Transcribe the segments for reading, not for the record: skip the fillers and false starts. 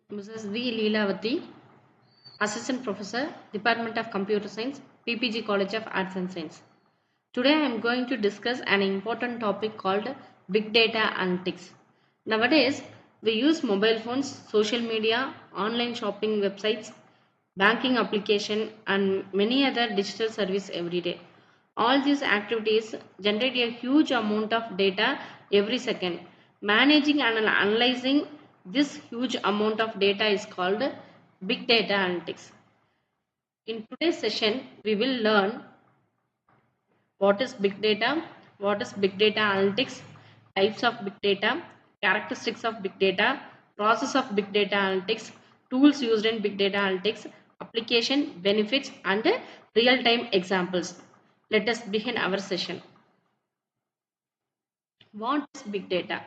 Mrs. V. Leelavati, Assistant Professor, Department of Computer Science, PPG College of Arts and Science. Today I am going to discuss an important topic called Big Data Analytics. Nowadays, we use mobile phones, social media, online shopping websites, banking application and many other digital service every day. All these activities generate a huge amount of data every second. Managing and analyzing this huge amount of data is called big data analytics. In today's session, we will learn what is big data, what is big data analytics, types of big data, characteristics of big data, process of big data analytics, tools used in big data analytics, application, benefits and real-time examples. Let us begin our session. What is big data?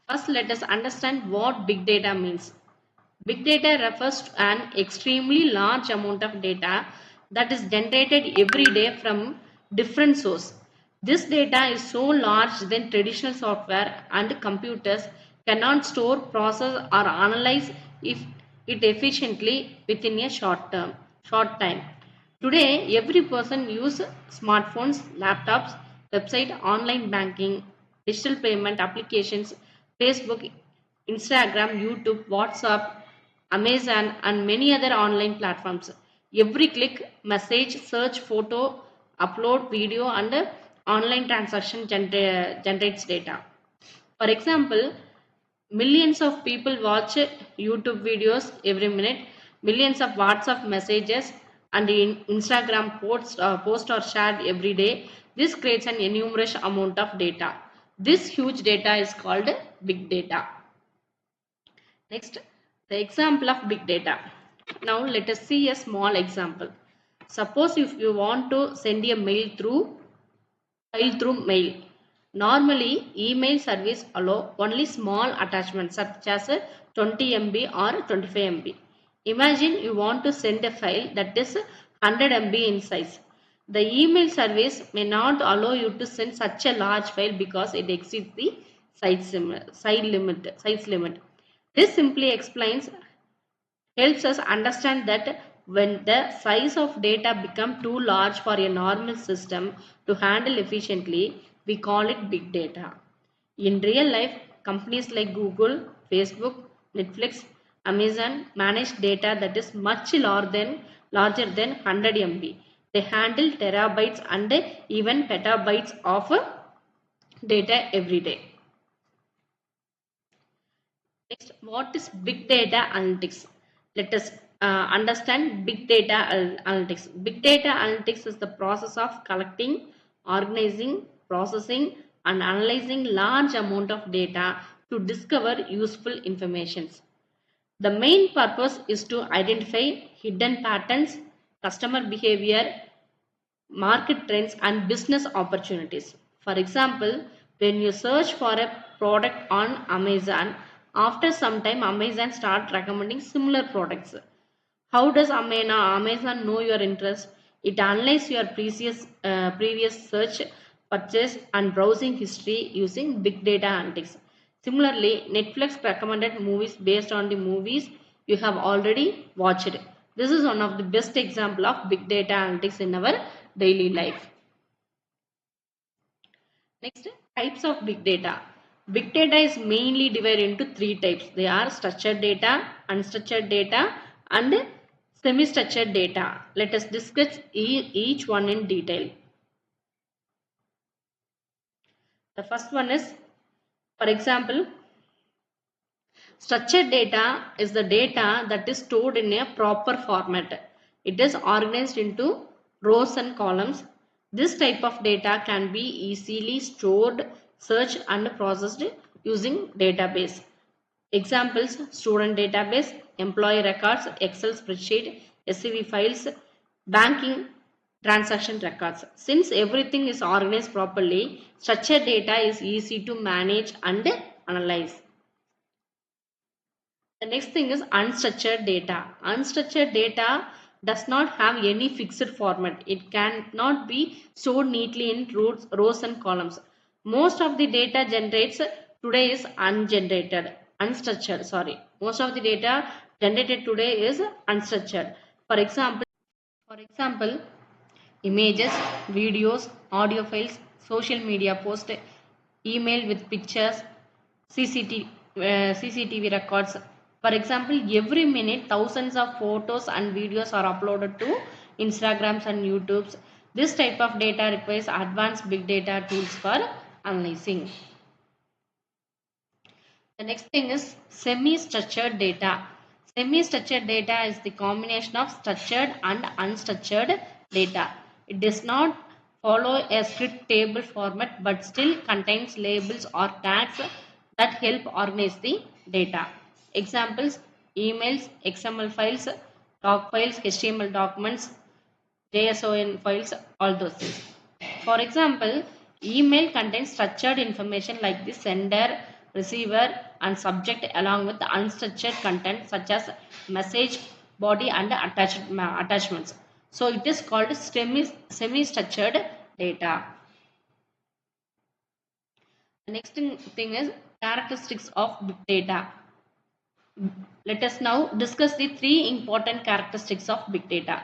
First, let us understand what big data means. Big data refers to an extremely large amount of data that is generated every day from different sources. This data is so large that traditional software and computers cannot store, process or analyze it efficiently within a short time. Today, every person uses smartphones, laptops, website, online banking, digital payment applications, Facebook, Instagram, YouTube, WhatsApp, Amazon and many other online platforms. Every click, message, search, photo, upload, video and online transaction generates data. For example, millions of people watch YouTube videos every minute, millions of WhatsApp messages and Instagram post are shared every day. This creates an enormous amount of data. This huge data is called big data. Next, the example of big data. Now let us see a small example. Suppose if you want to send a file through mail. Normally, email service allow only small attachments such as 20 MB or 25 MB. Imagine you want to send a file that is 100 MB in size. The email service may not allow you to send such a large file because it exceeds the size limit. This simply helps us understand that when the size of data becomes too large for a normal system to handle efficiently, we call it big data. In real life, companies like Google, Facebook, Netflix, Amazon manage data that is much larger than 100 MB. They handle terabytes and even petabytes of data every day. Next, what is big data analytics? Let us understand big data analytics. Big data analytics is the process of collecting, organizing, processing and analyzing large amount of data to discover useful information. The main purpose is to identify hidden patterns, customer behavior, market trends and business opportunities. For example, when you search for a product on Amazon, after some time Amazon start recommending similar products. How does Amazon know your interest? It analyzes your previous search, purchase and browsing history using big data analytics. Similarly, Netflix recommended movies based on the movies you have already watched. This is one of the best example of big data analytics in our daily life. Next, types of big data. Big data is mainly divided into three types. They are structured data, unstructured data and semi-structured data. Let us discuss each one in detail. The first one is, for example, structured data is the data that is stored in a proper format. It is organized into rows and columns. This type of data can be easily stored, searched and processed using database. Examples: student database, employee records, Excel spreadsheet, SCV files, banking transaction records. Since everything is organized properly, structured data is easy to manage and analyze. The next thing is unstructured data. Unstructured data does not have any fixed format. It cannot be stored neatly in rows and columns. Most of the data generates today is unstructured. Most of the data generated today is unstructured. For example, for example, images, videos, audio files, social media posts, email with pictures, CCTV records. For example, every minute thousands of photos and videos are uploaded to Instagrams and YouTubes. This type of data requires advanced big data tools for analyzing. The next thing is semi-structured data. Semi-structured data is the combination of structured and unstructured data. It does not follow a strict table format but still contains labels or tags that help organize the data. Examples: emails, XML files, doc files, HTML documents, JSON files, all those things. For example, email contains structured information like the sender, receiver, and subject along with the unstructured content such as message, body, and attachments. So it is called semi-structured data. The next thing is characteristics of big data. Let us now discuss the three important characteristics of big data.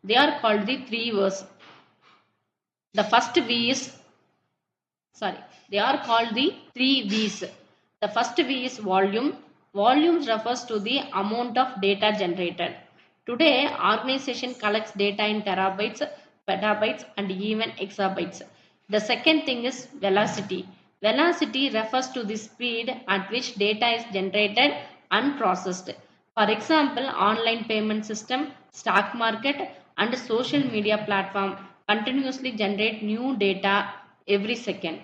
They are called the three V's. The first V is sorry, they are called the three V's. The first V is volume. Volume refers to the amount of data generated. Today, organization collects data in terabytes, petabytes, and even exabytes. The second thing is velocity. Velocity refers to the speed at which data is generated and processed. For example, online payment system, stock market, and social media platform continuously generate new data every second.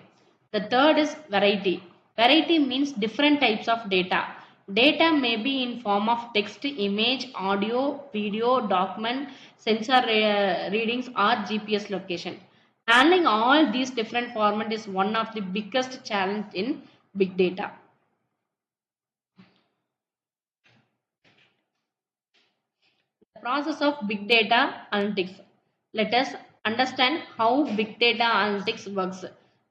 The third is variety. Variety means different types of data. Data may be in form of text, image, audio, video, document, sensor readings, or GPS location. Handling all these different formats is one of the biggest challenge in big data. The process of big data analytics. Let us understand how big data analytics works.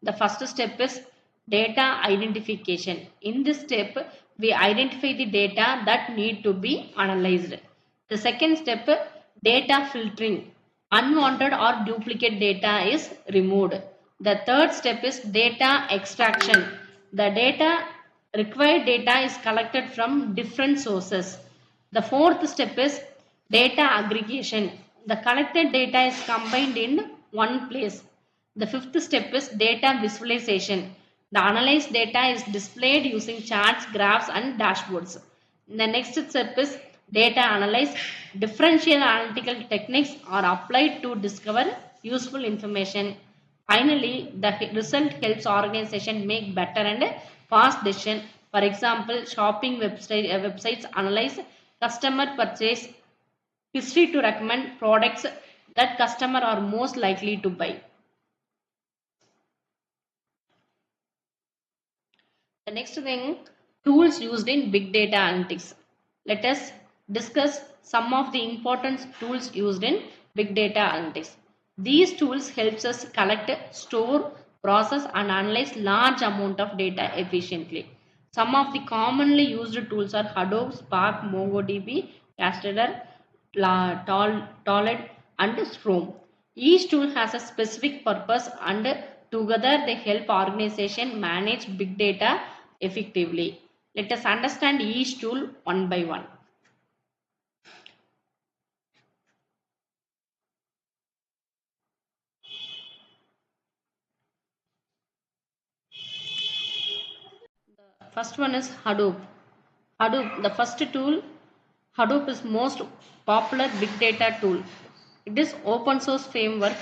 The first step is data identification. In this step, we identify the data that need to be analyzed. The second step, data filtering. Unwanted or duplicate data is removed. The third step is data extraction. The required data is collected from different sources. The fourth step is data aggregation. The collected data is combined in one place. The fifth step is data visualization. The analyzed data is displayed using charts, graphs, and dashboards. The next step is data analysis. Differential analytical techniques are applied to discover useful information. Finally, the result helps organization make better and fast decision. For example, shopping websites analyze customer purchase history to recommend products that customer are most likely to buy. The next thing, tools used in big data analytics. Let us discuss some of the important tools used in big data analytics. These tools helps us collect, store, process and analyze large amount of data efficiently. Some of the commonly used tools are Hadoop, Spark, MongoDB, Cassandra, Tolled and Storm. Each tool has a specific purpose and together they help organization manage big data effectively. Let us understand each tool one by one. First one is Hadoop. The first tool, Hadoop is most popular big data tool. It is open source framework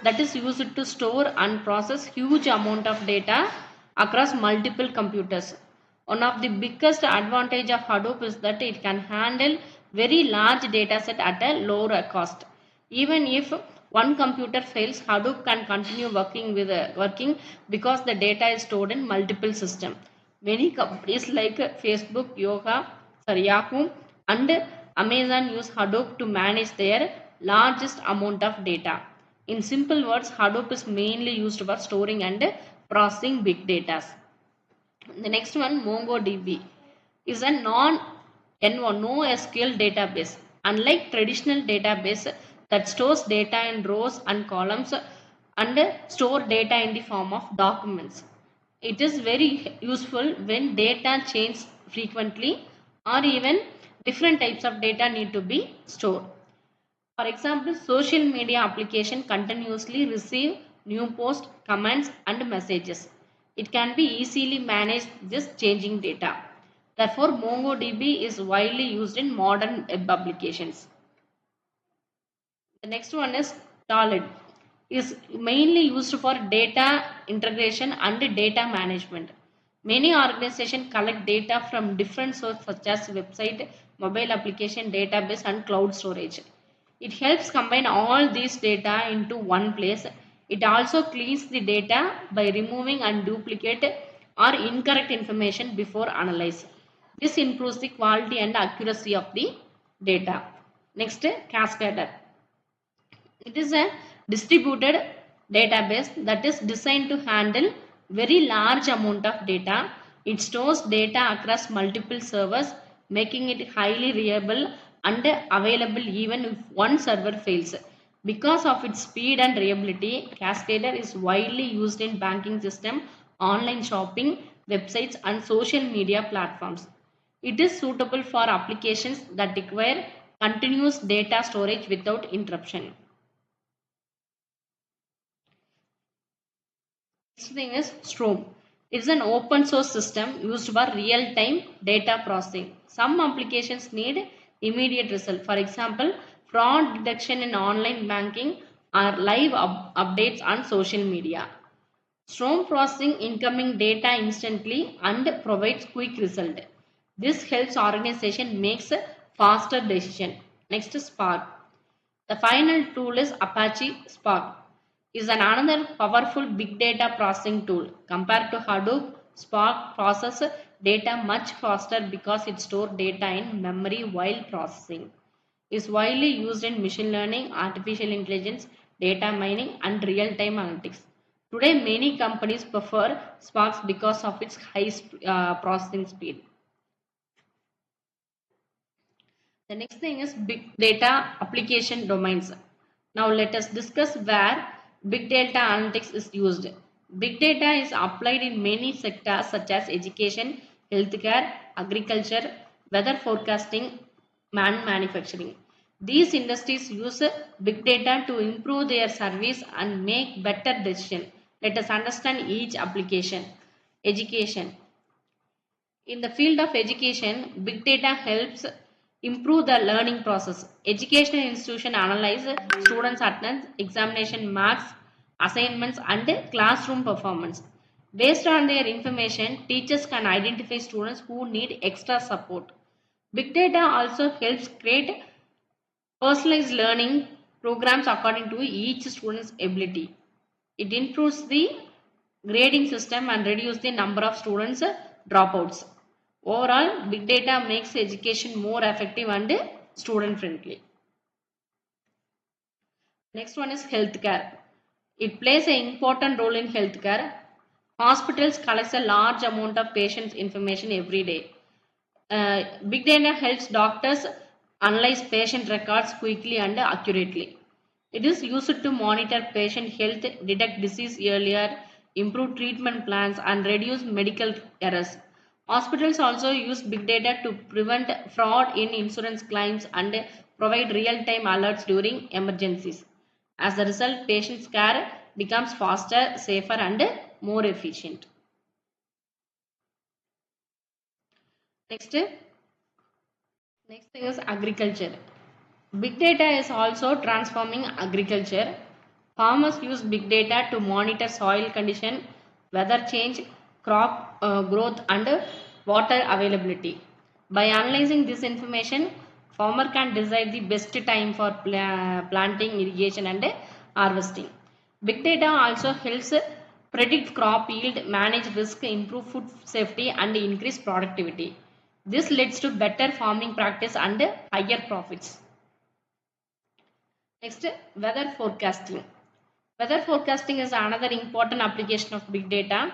that is used to store and process huge amount of data across multiple computers. One of the biggest advantage of Hadoop is that it can handle very large data set at a lower cost. Even if one computer fails, Hadoop can continue working because the data is stored in multiple systems. Many companies like Facebook, Yahoo, and Amazon use Hadoop to manage their largest amount of data. In simple words, Hadoop is mainly used for storing and processing big data. The next one, MongoDB, is a NoSQL database. Unlike traditional database that stores data in rows and columns and store data in the form of documents. It is very useful when data changes frequently or even different types of data need to be stored. For example, social media application continuously receive new posts, comments and messages. It can be easily managed this changing data. Therefore, MongoDB is widely used in modern web applications. The next one is Solid. Is mainly used for data integration and data management. Many organizations collect data from different sources such as website, mobile application, database and cloud storage. It helps combine all these data into one place. It also cleans the data by removing and duplicate or incorrect information before analyze. This improves the quality and accuracy of the data. Next, Cascadeur. It is a distributed database that is designed to handle very large amount of data. It stores data across multiple servers, making it highly reliable and available even if one server fails. Because of its speed and reliability, Cascadeur is widely used in banking system, online shopping, websites and social media platforms. It is suitable for applications that require continuous data storage without interruption. Next thing is Storm. It's an open source system used for real-time data processing. Some applications need immediate result. For example, fraud detection in online banking or live updates on social media. Storm processing incoming data instantly and provides quick result. This helps organization makes a faster decision. Next is Spark. The final tool is Apache Spark. Is another powerful big data processing tool. Compared to Hadoop, Spark processes data much faster because it stores data in memory while processing. It is widely used in machine learning, artificial intelligence, data mining and real-time analytics. Today many companies prefer Spark because of its high processing speed. The next thing is big data application domains. Now let us discuss where big data analytics is used. Big data is applied in many sectors such as education, healthcare, agriculture, weather forecasting, and manufacturing. These industries use big data to improve their service and make better decisions. Let us understand each application. Education. In the field of education, big data helps improve the learning process. Educational institutions analyze students' attendance, examination marks, assignments, and classroom performance. Based on their information, teachers can identify students who need extra support. Big data also helps create personalized learning programs according to each student's ability. It improves the grading system and reduces the number of students dropouts. Overall, big data makes education more effective and student friendly. Next one is healthcare. It plays an important role in healthcare. Hospitals collect a large amount of patients' information every day. Big data helps doctors analyze patient records quickly and accurately. It is used to monitor patient health, detect disease earlier, improve treatment plans, and reduce medical errors. Hospitals also use big data to prevent fraud in insurance claims and provide real-time alerts during emergencies. As a result, patients' care becomes faster, safer, and more efficient. Next, next thing is agriculture. Big data is also transforming agriculture. Farmers use big data to monitor soil condition, weather change, crop growth and water availability. By analyzing this information, farmer can decide the best time for planting, irrigation and harvesting. Big data also helps predict crop yield, manage risk, improve food safety and increase productivity. This leads to better farming practice and higher profits. Next, weather forecasting. Weather forecasting is another important application of big data.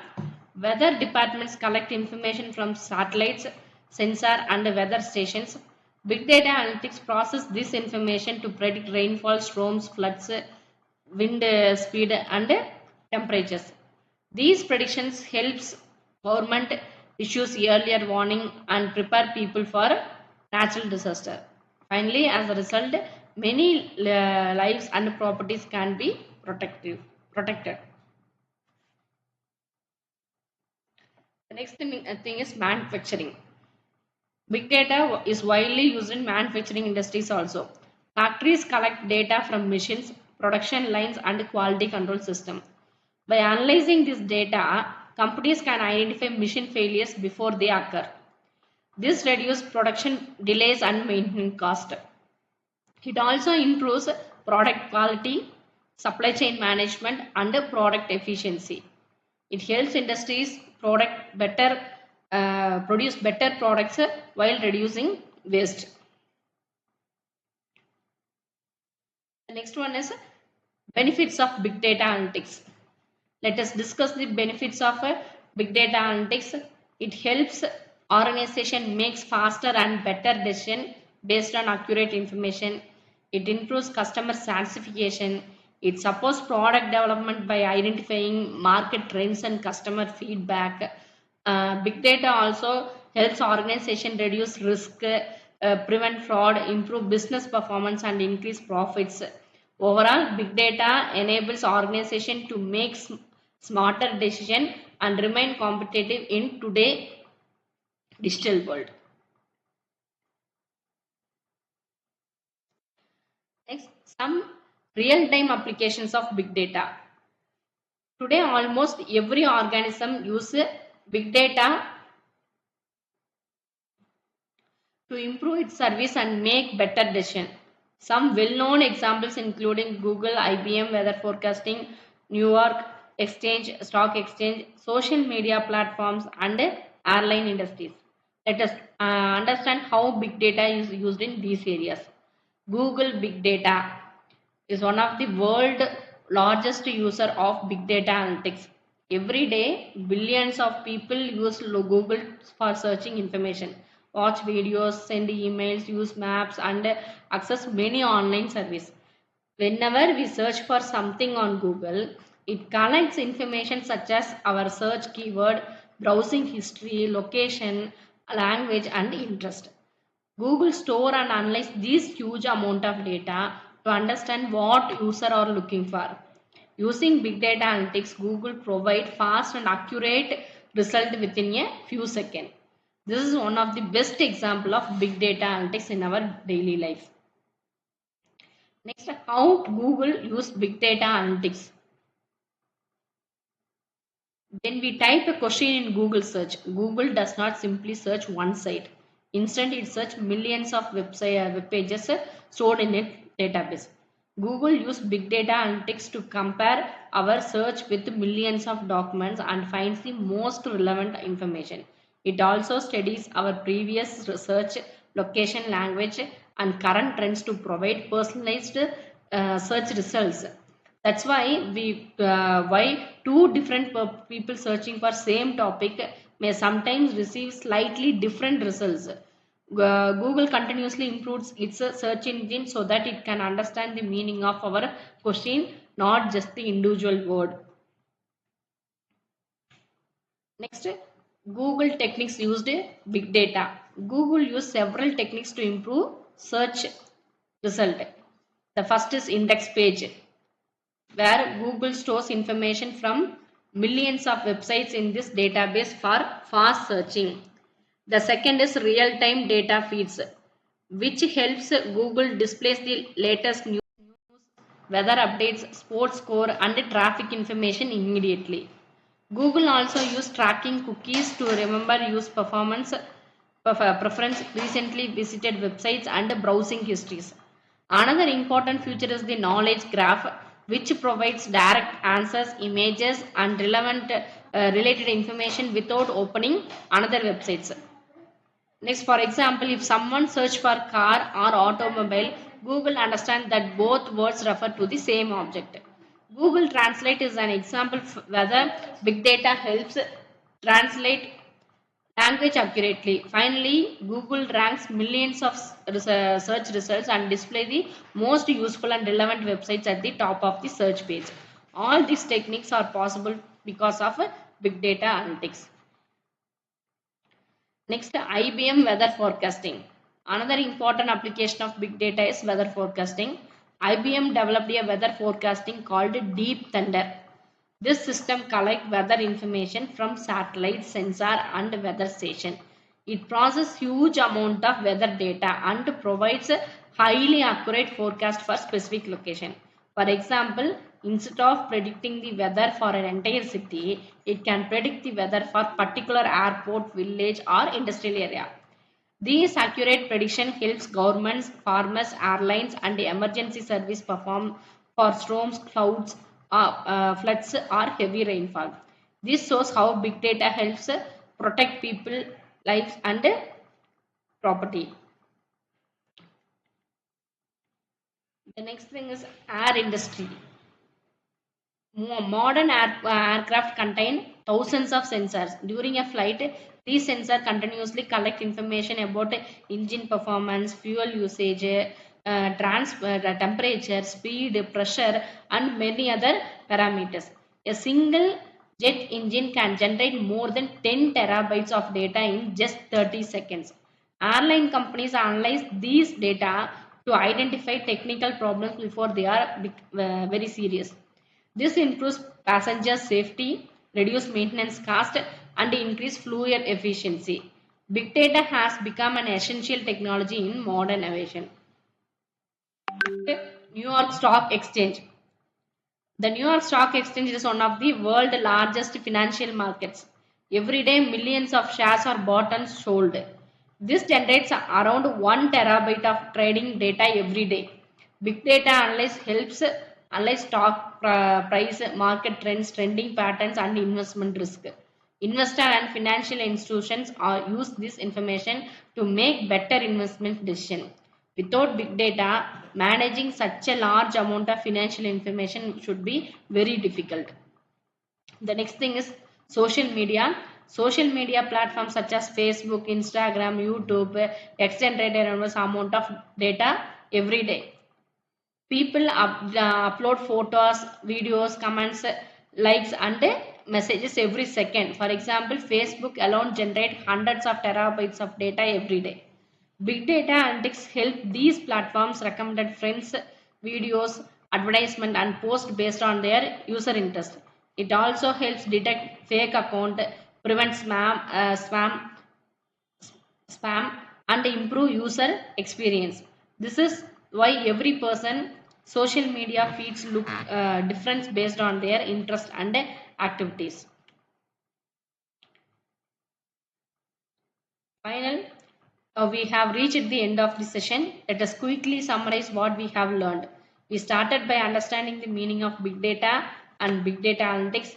Weather departments collect information from satellites, sensor and weather stations. Big data analytics process this information to predict rainfall, storms, floods, wind speed and temperatures. These predictions helps government issues earlier warning and prepare people for natural disaster. Finally, as a result, many lives and properties can be protected. The next thing is manufacturing. Big data is widely used in manufacturing industries also. Factories collect data from machines, production lines and quality control system. By analyzing this data, companies can identify machine failures before they occur. This reduces production delays and maintenance cost. It also improves product quality, supply chain management and product efficiency. It helps industries produce better products while reducing waste. The next one is benefits of big data analytics. Let us discuss the benefits of big data analytics. It helps organization makes faster and better decision based on accurate information. It improves customer satisfaction. It supports product development by identifying market trends and customer feedback. Big data also helps organization reduce risk, prevent fraud, improve business performance and increase profits. Overall, big data enables organization to make smarter decisions and remain competitive in today's digital world. Next, some real-time applications of big data. Today, almost every organism uses big data to improve its service and make better decisions. Some well-known examples including Google, IBM, weather forecasting, New York Exchange, Stock Exchange, social media platforms and airline industries. Let us understand how big data is used in these areas. Google Big Data is one of the world's largest user of big data analytics. Every day, billions of people use Google for searching information, watch videos, send emails, use maps, and access many online services. Whenever we search for something on Google, it collects information such as our search keyword, browsing history, location, language, and interest. Google store and analyze this huge amount of data to understand what users are looking for. Using big data analytics, Google provide fast and accurate result within a few seconds. This is one of the best example of big data analytics in our daily life. Next, how Google use big data analytics. When we type a question in Google search, Google does not simply search one site. Instead, it searches millions of web pages stored in a database. Google uses big data analytics to compare our search with millions of documents and finds the most relevant information. It also studies our previous research, location, language, and current trends to provide personalized search results. That's why two different people searching for same topic may sometimes receive slightly different results. Google continuously improves its search engine so that it can understand the meaning of our question, not just the individual word. Next, Google techniques used big data. Google used several techniques to improve search result. The first is index page, where Google stores information from millions of websites in this database for fast searching. The second is real-time data feeds, which helps Google displays the latest news, weather updates, sports score, and traffic information immediately. Google also uses tracking cookies to remember use performance preference, recently visited websites, and browsing histories. Another important feature is the knowledge graph, which provides direct answers, images, and relevant related information without opening another websites. Next, for example, if someone search for car or automobile, Google understands that both words refer to the same object. Google Translate is an example whether big data helps translate language accurately. Finally, Google ranks millions of search results and display the most useful and relevant websites at the top of the search page. All these techniques are possible because of big data analytics. Next, IBM weather forecasting. Another important application of big data is weather forecasting. IBM developed a weather forecasting called Deep Thunder. This system collects weather information from satellite, sensor and weather station. It processes huge amount of weather data and provides a highly accurate forecast for specific location. For example, instead of predicting the weather for an entire city, it can predict the weather for particular airport, village or industrial area. This accurate prediction helps governments, farmers, airlines, and emergency service perform for storms, clouds, floods, or heavy rainfall. This shows how big data helps protect people, lives, and property. The next thing is air industry. Modern aircraft contain thousands of sensors. During a flight, these sensors continuously collect information about engine performance, fuel usage, temperature, speed, pressure, and many other parameters. A single jet engine can generate more than 10 terabytes of data in just 30 seconds. Airline companies analyze these data to identify technical problems before they are very serious. This improves passenger safety, reduce maintenance cost, and increase fuel efficiency. Big data has become an essential technology in modern aviation. New York Stock Exchange. The New York Stock Exchange is one of the world's largest financial markets. Every day, millions of shares are bought and sold. This generates around 1 terabyte of trading data every day. Big data analysis helps analyze stock price, market trends, trending patterns, and investment risk. Investor and financial institutions use this information to make better investment decisions. Without big data, managing such a large amount of financial information should be very difficult. The next thing is social media. Social media platforms such as Facebook, Instagram, YouTube generate an enormous amount of data every day. People upload photos, videos, comments, likes, and messages every second. For example, Facebook alone generates hundreds of terabytes of data every day. Big data analytics help these platforms recommend friends, videos, advertisement, and post based on their user interest. It also helps detect fake account, prevent spam, and improve user experience. This is why every person social media feeds look different based on their interest and activities. Final, we have reached the end of the session. Let us quickly summarize what we have learned. We started by understanding the meaning of big data and big data analytics.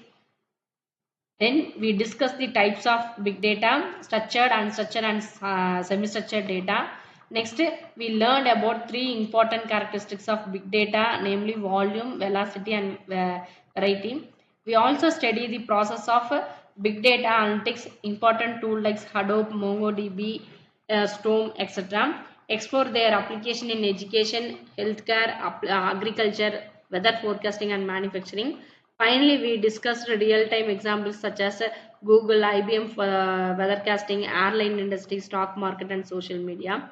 Then we discussed the types of big data, structured, unstructured, and semi-structured data. Next, we learned about three important characteristics of big data, namely volume, velocity, and variety. We also study the process of big data analytics, important tools like Hadoop, MongoDB, Storm, etc. Explore their application in education, healthcare, agriculture, weather forecasting, and manufacturing. Finally, we discussed real-time examples such as Google, IBM for weathercasting, airline industry, stock market, and social media.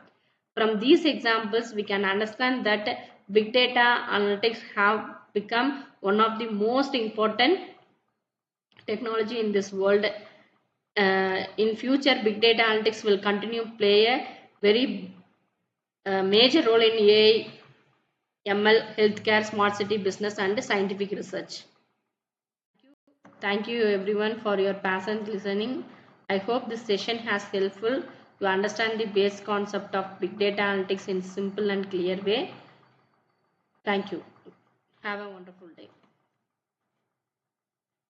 From these examples, we can understand that big data analytics have become one of the most important technology in this world. In future, big data analytics will continue to play a very major role in AI, ML, healthcare, smart city, business, and scientific research. Thank you everyone for your patient listening. I hope this session has helpful to understand the base concept of big data analytics in simple and clear way. Thank you. Have a wonderful day.